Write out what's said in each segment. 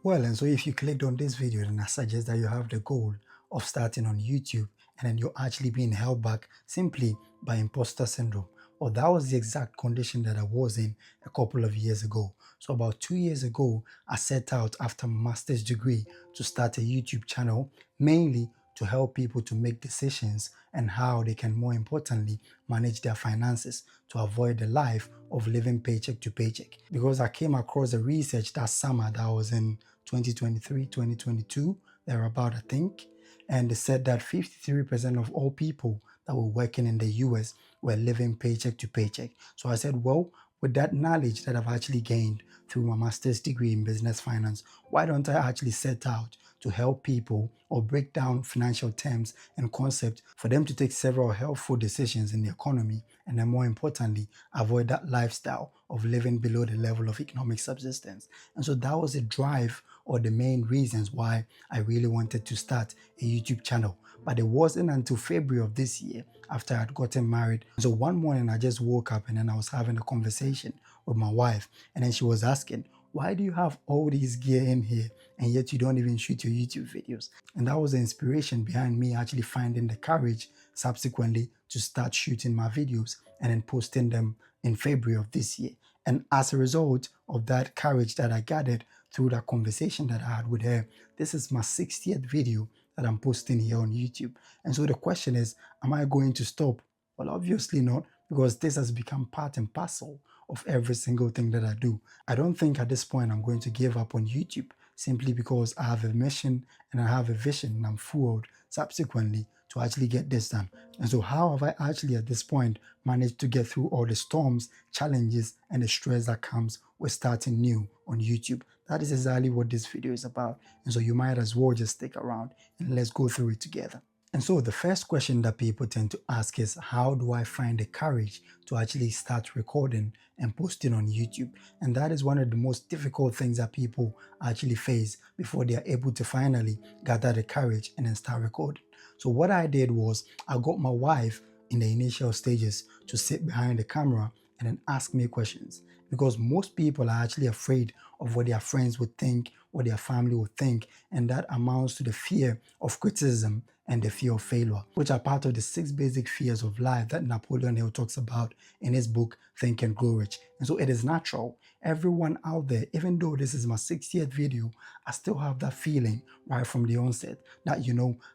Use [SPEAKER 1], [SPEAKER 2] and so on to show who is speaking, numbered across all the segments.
[SPEAKER 1] Well, and so if you clicked on this video, then I suggest that you have the goal of starting on YouTube and then you're actually being held back simply by imposter syndrome. Well, that was the exact condition that I was in a couple of years ago. So about 2 years ago, I set out after my master's degree to start a YouTube channel, mainly to help people to make decisions and how they can, more importantly, manage their finances to avoid the life of living paycheck to paycheck. Because I came across a research that summer that was in 2023, 2022, thereabout, I think. And they said that 53% of all people that were working in the US were living paycheck to paycheck. So I said, well, with that knowledge that I've actually gained through my master's degree in business finance, why don't I actually set out to help people or break down financial terms and concepts for them to take several helpful decisions in the economy, and then more importantly, avoid that lifestyle of living below the level of economic subsistence. And so that was the drive or the main reasons why I really wanted to start a YouTube channel. But it wasn't until February of this year, after I'd gotten married. So one morning I just woke up and then I was having a conversation with my wife, and then she was asking, why do you have all these gear in here and yet you don't even shoot your YouTube videos? And that was the inspiration behind me actually finding the courage subsequently to start shooting my videos and then posting them in February of this year. And as a result of that courage that I gathered through that conversation that I had with her, this is my 60th video that I'm posting here on YouTube. And so the question is, am I going to stop? Well, obviously not, because this has become part and parcel of every single thing that I do. I don't think at this point I'm going to give up on YouTube simply because I have a mission and I have a vision and I'm fueled subsequently to actually get this done. And so how have I actually at this point managed to get through all the storms, challenges, and the stress that comes with starting new on YouTube? That is exactly what this video is about. And so you might as well just stick around and let's go through it together. And so the first question that people tend to ask is, how do I find the courage to actually start recording and posting on YouTube? And that is one of the most difficult things that people actually face before they are able to finally gather the courage and then start recording. So what I did was I got my wife in the initial stages to sit behind the camera and then ask me questions, because most people are actually afraid of what their friends would think, what their family would think, and that amounts to the fear of criticism and the fear of failure, which are part of the 6 basic fears of life that Napoleon Hill talks about in his book, Think and Grow Rich. And so it is natural. Everyone out there, even though this is my 60th video, I still have that feeling right from the onset that,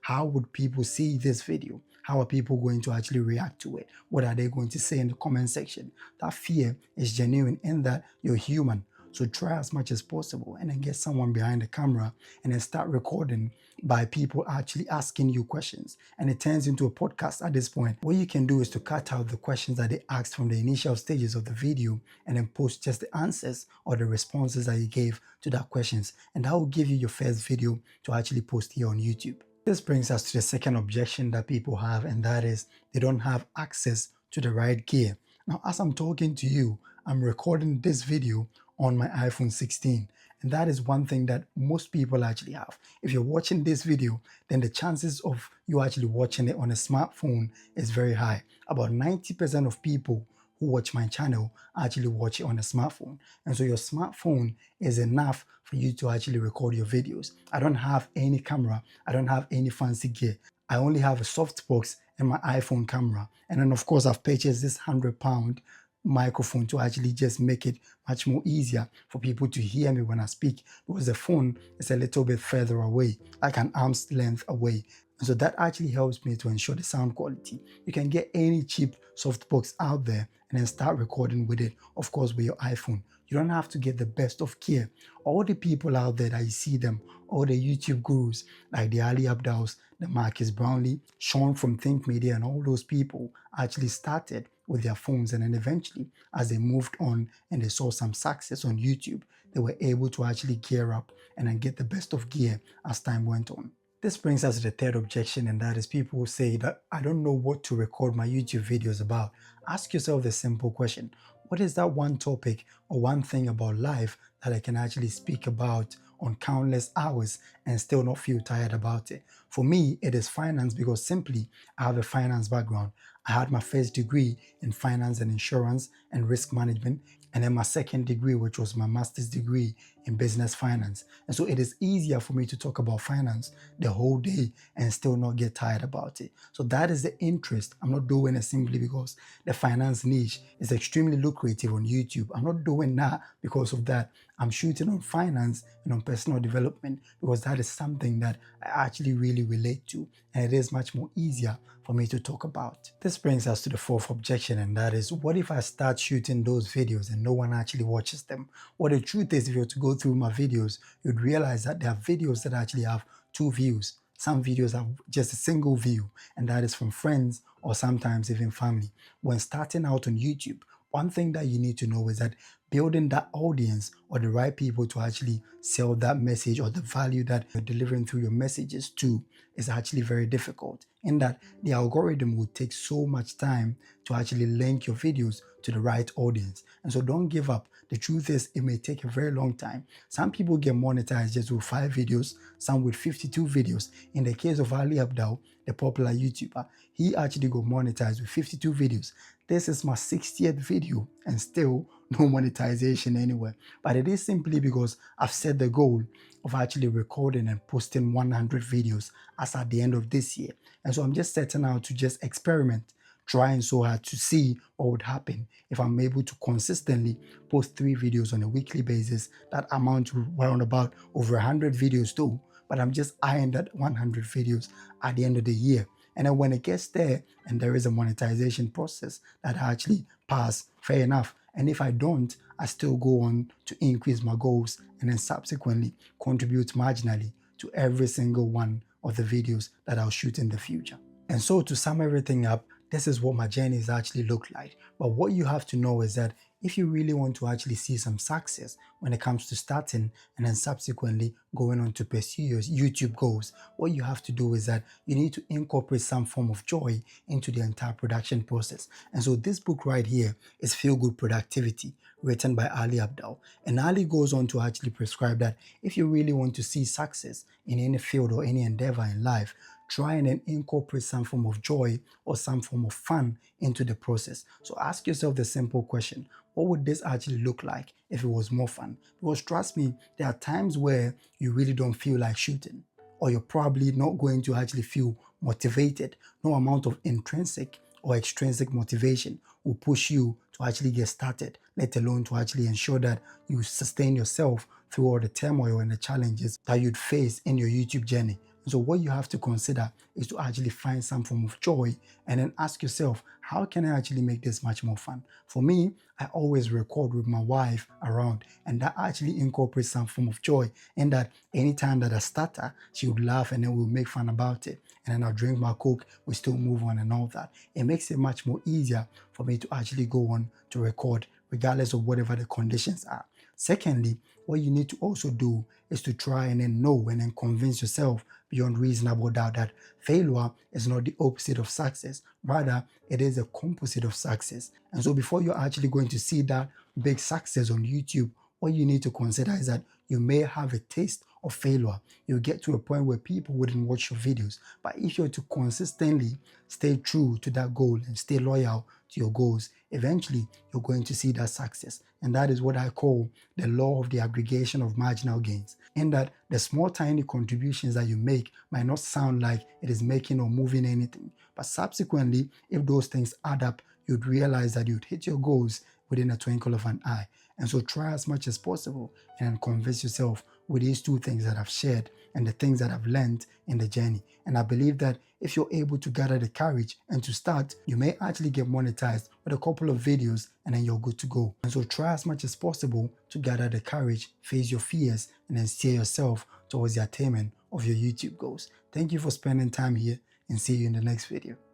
[SPEAKER 1] how would people see this video? How are people going to actually react to it? What are they going to say in the comment section? That fear is genuine in that you're human. So try as much as possible and then get someone behind the camera and then start recording by people actually asking you questions. And it turns into a podcast at this point. What you can do is to cut out the questions that they asked from the initial stages of the video and then post just the answers or the responses that you gave to that questions. And that will give you your first video to actually post here on YouTube. This brings us to the second objection that people have, and that is they don't have access to the right gear. Now, as I'm talking to you, I'm recording this video on my iPhone 16. And that is one thing that most people actually have. If you're watching this video, then the chances of you actually watching it on a smartphone is very high. About 90% of people who watch my channel actually watch it on a smartphone. And so your smartphone is enough for you to actually record your videos. I don't have any camera. I don't have any fancy gear. I only have a softbox and my iPhone camera. And then of course I've purchased this £100 microphone to actually just make it much more easier for people to hear me when I speak, because the phone is a little bit further away, like an arm's length away. And so that actually helps me to ensure the sound quality. You can get any cheap softbox out there and then start recording with it, of course, with your iPhone. You don't have to get the best of gear. All the people out there that you see them, all the YouTube gurus like the Ali Abdaals, the Marcus Brownlee, Sean from Think Media, and all those people actually started with their phones, and then eventually as they moved on and they saw some success on YouTube, they were able to actually gear up and then get the best of gear as time went on. This brings us to the third objection, and that is people who say that I don't know what to record my YouTube videos about. Ask yourself the simple question: what is that one topic or one thing about life that I can actually speak about on countless hours and still not feel tired about it? For me, it is finance, because simply I have a finance background. I had my first degree in finance and insurance and risk management. and then my second degree, which was my master's degree in business finance. And so it is easier for me to talk about finance the whole day and still not get tired about it. So that is the interest. I'm not doing it simply because the finance niche is extremely lucrative on YouTube. I'm not doing that because of that. I'm shooting on finance and on personal development because that is something that I actually really relate to, and it is much more easier for me to talk about. This brings us to the fourth objection, and that is, what if I start shooting those videos and no one actually watches them? Well, the truth is, if you were to go through my videos, you'd realize that there are videos that actually have 2 views. Some videos have just a single view, and that is from friends or sometimes even family. When starting out on YouTube, one thing that you need to know is that building that audience or the right people to actually sell that message or the value that you're delivering through your messages to is actually very difficult, in that the algorithm will take so much time to actually link your videos to the right audience. And so don't give up. The truth is, it may take a very long time. Some people get monetized just with 5 videos, some with 52 videos. In the case of Ali Abdal, the popular YouTuber, he actually got monetized with 52 videos. This is my 60th video and still no monetization anywhere. But it is simply because I've set the goal of actually recording and posting 100 videos as at the end of this year. And so I'm just setting out to just experiment, trying so hard to see what would happen if I'm able to consistently post 3 videos on a weekly basis. That amount to around about over 100 videos too. But I'm just eyeing that 100 videos at the end of the year. And then when it gets there and there is a monetization process that I actually pass, fair enough. And if I don't, I still go on to increase my goals and then subsequently contribute marginally to every single one of the videos that I'll shoot in the future. And so to sum everything up, this is what my journeys actually look like. But what you have to know is that if you really want to actually see some success when it comes to starting and then subsequently going on to pursue your YouTube goals, what you have to do is that you need to incorporate some form of joy into the entire production process. And so this book right here is Feel Good Productivity, written by Ali Abdal. And Ali goes on to actually prescribe that if you really want to see success in any field or any endeavor in life, try and then incorporate some form of joy or some form of fun into the process. So ask yourself the simple question: what would this actually look like if it was more fun? Because trust me, there are times where you really don't feel like shooting, or you're probably not going to actually feel motivated. No amount of intrinsic or extrinsic motivation will push you to actually get started, let alone to actually ensure that you sustain yourself through all the turmoil and the challenges that you'd face in your YouTube journey. So what you have to consider is to actually find some form of joy and then ask yourself, how can I actually make this much more fun? For me, I always record with my wife around, and that actually incorporates some form of joy, in that anytime that I stutter, she would laugh and then we'll make fun about it. And then I'll drink my Coke, we still move on and all that. It makes it much more easier for me to actually go on to record regardless of whatever the conditions are. Secondly, what you need to also do is to try and then know and then convince yourself beyond reasonable doubt that failure is not the opposite of success. Rather, it is a composite of success. And so before you're actually going to see that big success on YouTube, what you need to consider is that you may have a taste of failure. You get to a point where people wouldn't watch your videos. But if you're to consistently stay true to that goal and stay loyal to your goals, eventually you're going to see that success. And that is what I call the law of the aggregation of marginal gains, in that the small tiny contributions that you make might not sound like it is making or moving anything, but subsequently, if those things add up, you'd realize that you'd hit your goals within a twinkle of an eye. And so try as much as possible and convince yourself with these 2 things that I've shared and the things that I've learned in the journey. And I believe that if you're able to gather the courage and to start, you may actually get monetized with a couple of videos and then you're good to go. And so try as much as possible to gather the courage, face your fears, and then steer yourself towards the attainment of your YouTube goals. Thank you for spending time here, and see you in the next video.